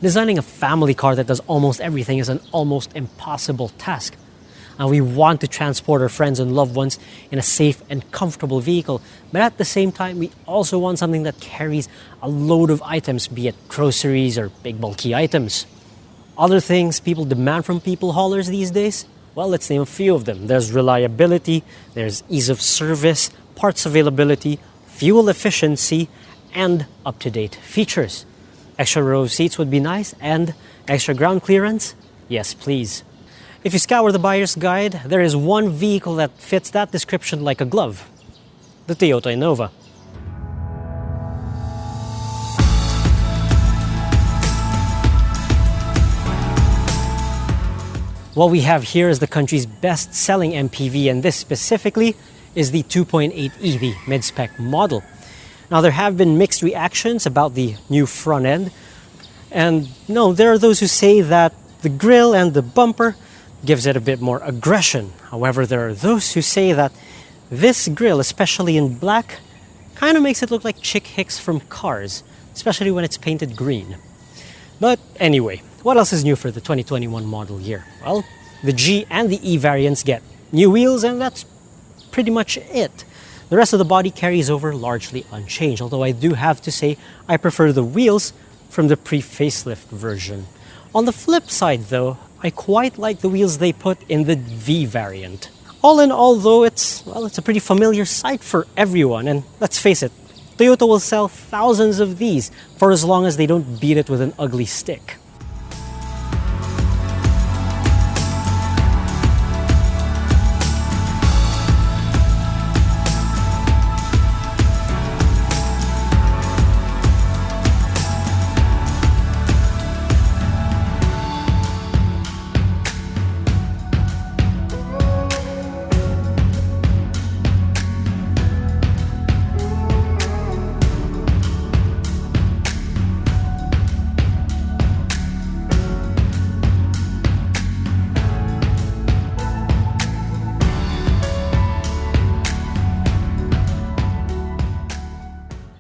Designing a family car that does almost everything is an almost impossible task. And we want to transport our friends and loved ones in a safe and comfortable vehicle. But at the same time, we also want something that carries a load of items, be it groceries or big bulky items. Other things people demand from people haulers these days? Well, let's name a few of them. There's reliability, there's ease of service, parts availability, fuel efficiency, and up-to-date features. Extra row of seats would be nice, and extra ground clearance? Yes, please. If you scour the buyer's guide, there is one vehicle that fits that description like a glove: the Toyota Innova. What we have here is the country's best-selling MPV, and this specifically is the 2.8E, the mid-spec model. Now, there have been mixed reactions about the new front end, and no, there are those who say that the grille and the bumper gives it a bit more aggression. However, there are those who say that this grille, especially in black, kind of makes it look like Chick Hicks from Cars, especially when it's painted green. But anyway, what else is new for the 2021 model year? Well, the G and the E variants get new wheels, and that's pretty much it. The rest of the body carries over largely unchanged, although I do have to say I prefer the wheels from the pre-facelift version. On the flip side though, I quite like the wheels they put in the V variant. All in all though, it's a pretty familiar sight for everyone, and let's face it, Toyota will sell thousands of these for as long as they don't beat it with an ugly stick.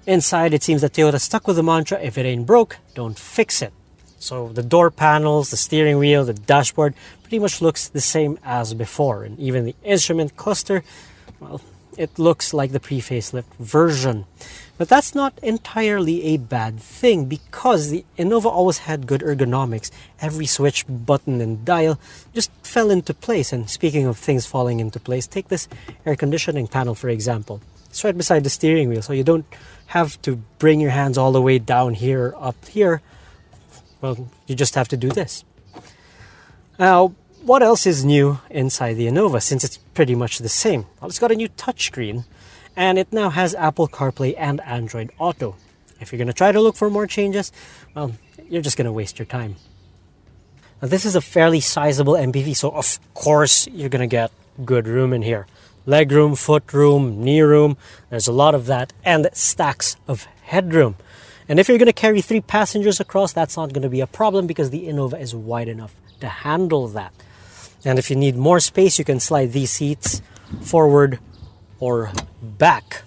Inside, it seems that Toyota stuck with the mantra, if it ain't broke, don't fix it. So the door panels, the steering wheel, the dashboard pretty much looks the same as before. And even the instrument cluster, well, it looks like the pre-facelift version. But that's not entirely a bad thing, because the Innova always had good ergonomics. Every switch, button, and dial just fell into place. And speaking of things falling into place, take this air conditioning panel for example. It's right beside the steering wheel, so you don't have to bring your hands all the way down here, up here. Well, you just have to do this. Now, what else is new inside the Innova, since it's pretty much the same? Well, it's got a new touchscreen, and it now has Apple CarPlay and Android Auto. If you're going to try to look for more changes, well, you're just going to waste your time. Now, this is a fairly sizable MPV, so of course you're going to get good room in here. Leg room, foot room, knee room, there's a lot of that, and stacks of headroom. And if you're going to carry 3 passengers across, that's not going to be a problem because the Innova is wide enough to handle that. And if you need more space, you can slide these seats forward or back.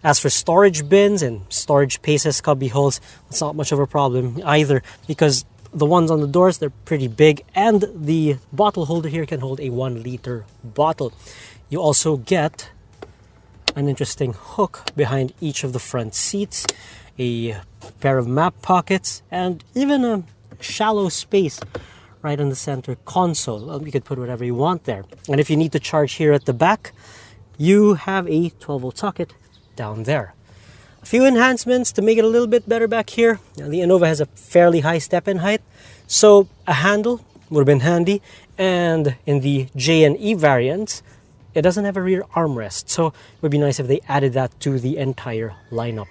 As for storage bins and storage spaces, cubby holes, it's not much of a problem either, because the ones on the doors, they're pretty big, and the bottle holder here can hold a 1-liter bottle. You also get an interesting hook behind each of the front seats, a pair of map pockets, and even a shallow space right in the center console. Well, you could put whatever you want there. And if you need to charge here at the back, you have a 12-volt socket down there. A few enhancements to make it a little bit better back here. Now, the Innova has a fairly high step-in height, so a handle would have been handy. And in the J and E variants, it doesn't have a rear armrest, so it would be nice if they added that to the entire lineup.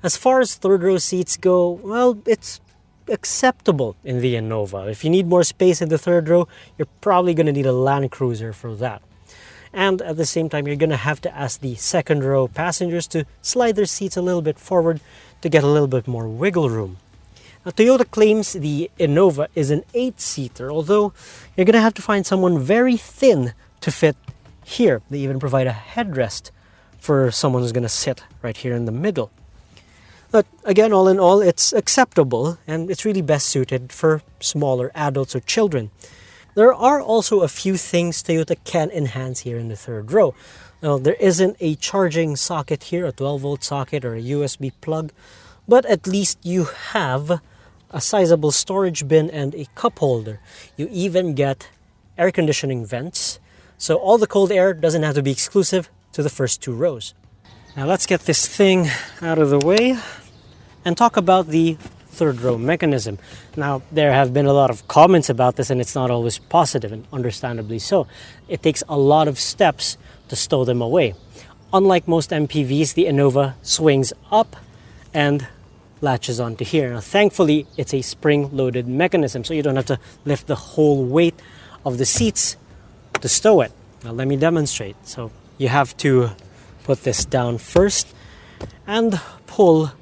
As far as third row seats go, well, it's acceptable in the Innova. If you need more space in the third row, you're probably going to need a Land Cruiser for that. And at the same time, you're going to have to ask the second row passengers to slide their seats a little bit forward to get a little bit more wiggle room. Now, Toyota claims the Innova is an 8-seater, although you're going to have to find someone very thin to fit here. They even provide a headrest for someone who's going to sit right here in the middle. But again, all in all, it's acceptable and it's really best suited for smaller adults or children. There are also a few things Toyota can enhance here in the third row. Now, there isn't a charging socket here, a 12-volt socket or a USB plug, but at least you have a sizable storage bin and a cup holder. You even get air conditioning vents, so all the cold air doesn't have to be exclusive to the first two rows. Now let's get this thing out of the way and talk about the third row mechanism. Now, there have been a lot of comments about this and it's not always positive, and understandably so. It takes a lot of steps to stow them away. Unlike most MPVs, the Innova swings up and latches onto here. Now, thankfully, it's a spring-loaded mechanism, so you don't have to lift the whole weight of the seats to stow it. Now, let me demonstrate. So, you have to put this down first and pull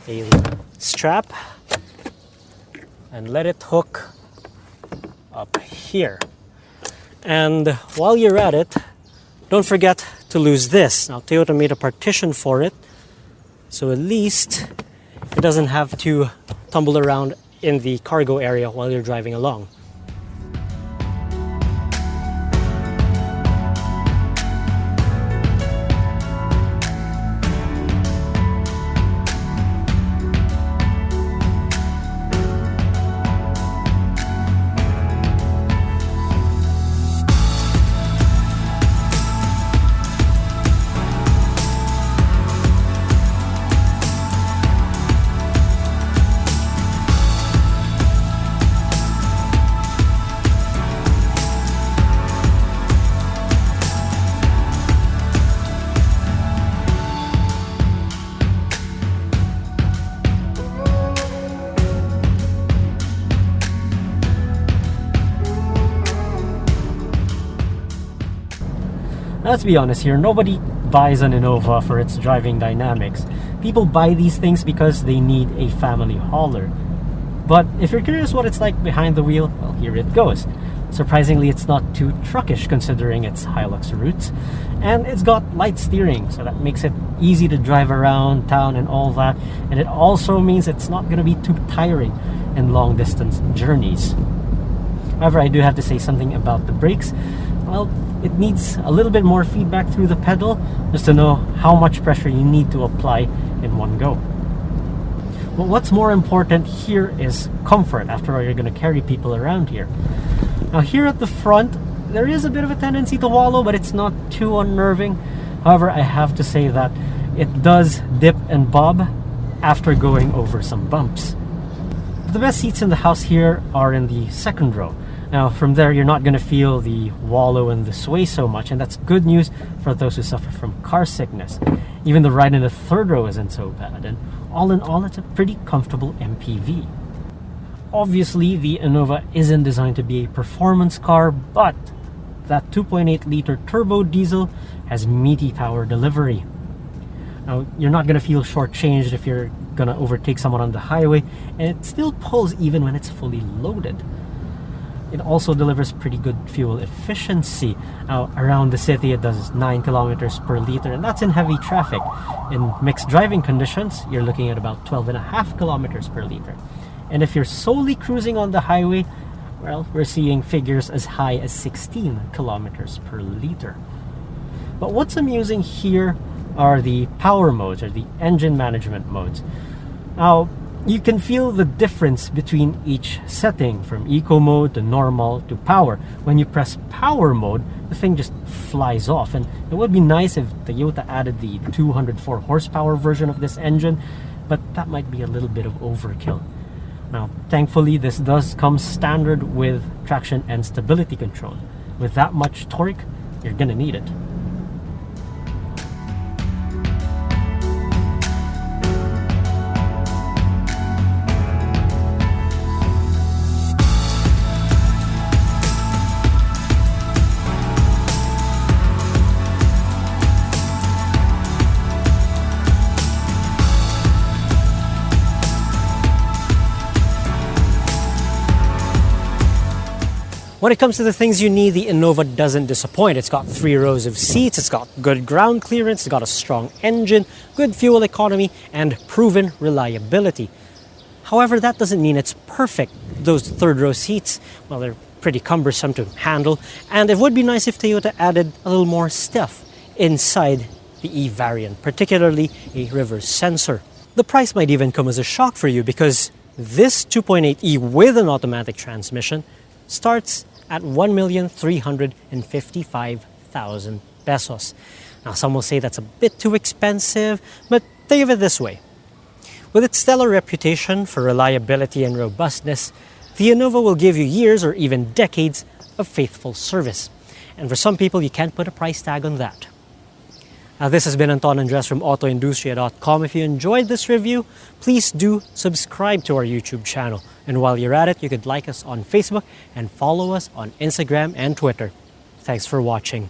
a strap and let it hook up here. And while you're at it, don't forget to lose this. Now, Toyota made a partition for it, so at least it doesn't have to tumble around in the cargo area while you're driving along. Let's be honest here, nobody buys an Innova for its driving dynamics. People buy these things because they need a family hauler. But if you're curious what it's like behind the wheel, well, here it goes. Surprisingly, it's not too truckish considering its Hilux roots. And it's got light steering, so that makes it easy to drive around town and all that. And it also means it's not going to be too tiring in long distance journeys. However, I do have to say something about the brakes. Well, it needs a little bit more feedback through the pedal just to know how much pressure you need to apply in one go. But what's more important here is comfort. After all, you're going to carry people around here. Now, here at the front, there is a bit of a tendency to wallow, but it's not too unnerving. However, I have to say that it does dip and bob after going over some bumps. But the best seats in the house here are in the second row. Now, from there, you're not going to feel the wallow and the sway so much, and that's good news for those who suffer from car sickness. Even the ride in the third row isn't so bad, and all in all, it's a pretty comfortable MPV. Obviously, the Innova isn't designed to be a performance car, but that 2.8-liter turbo diesel has meaty power delivery. Now, you're not going to feel shortchanged if you're going to overtake someone on the highway, and it still pulls even when it's fully loaded. It also delivers pretty good fuel efficiency. Now, around the city, it does 9 kilometers per liter, and that's in heavy traffic. In mixed driving conditions, you're looking at about 12.5 kilometers per liter. And if you're solely cruising on the highway, well, we're seeing figures as high as 16 kilometers per liter. But what's amusing here are the power modes, or the engine management modes. Now, you can feel the difference between each setting, from eco mode to normal to power. When you press power mode, the thing just flies off, and it would be nice if Toyota added the 204 horsepower version of this engine, but that might be a little bit of overkill. Now, thankfully, this does come standard with traction and stability control. With that much torque, you're gonna need it. When it comes to the things you need, the Innova doesn't disappoint. It's got 3 rows of seats, it's got good ground clearance, it's got a strong engine, good fuel economy, and proven reliability. However, that doesn't mean it's perfect. Those third row seats, well, they're pretty cumbersome to handle, and it would be nice if Toyota added a little more stuff inside the E variant, particularly a reverse sensor. The price might even come as a shock for you because this 2.8E with an automatic transmission starts at 1,355,000 pesos. Now, some will say that's a bit too expensive, but think of it this way. With its stellar reputation for reliability and robustness, the Innova will give you years or even decades of faithful service. And for some people, you can't put a price tag on that. Now, this has been Anton from AutoIndustriya.com. If you enjoyed this review, please do subscribe to our YouTube channel. And while you're at it, you could like us on Facebook and follow us on Instagram and Twitter. Thanks for watching.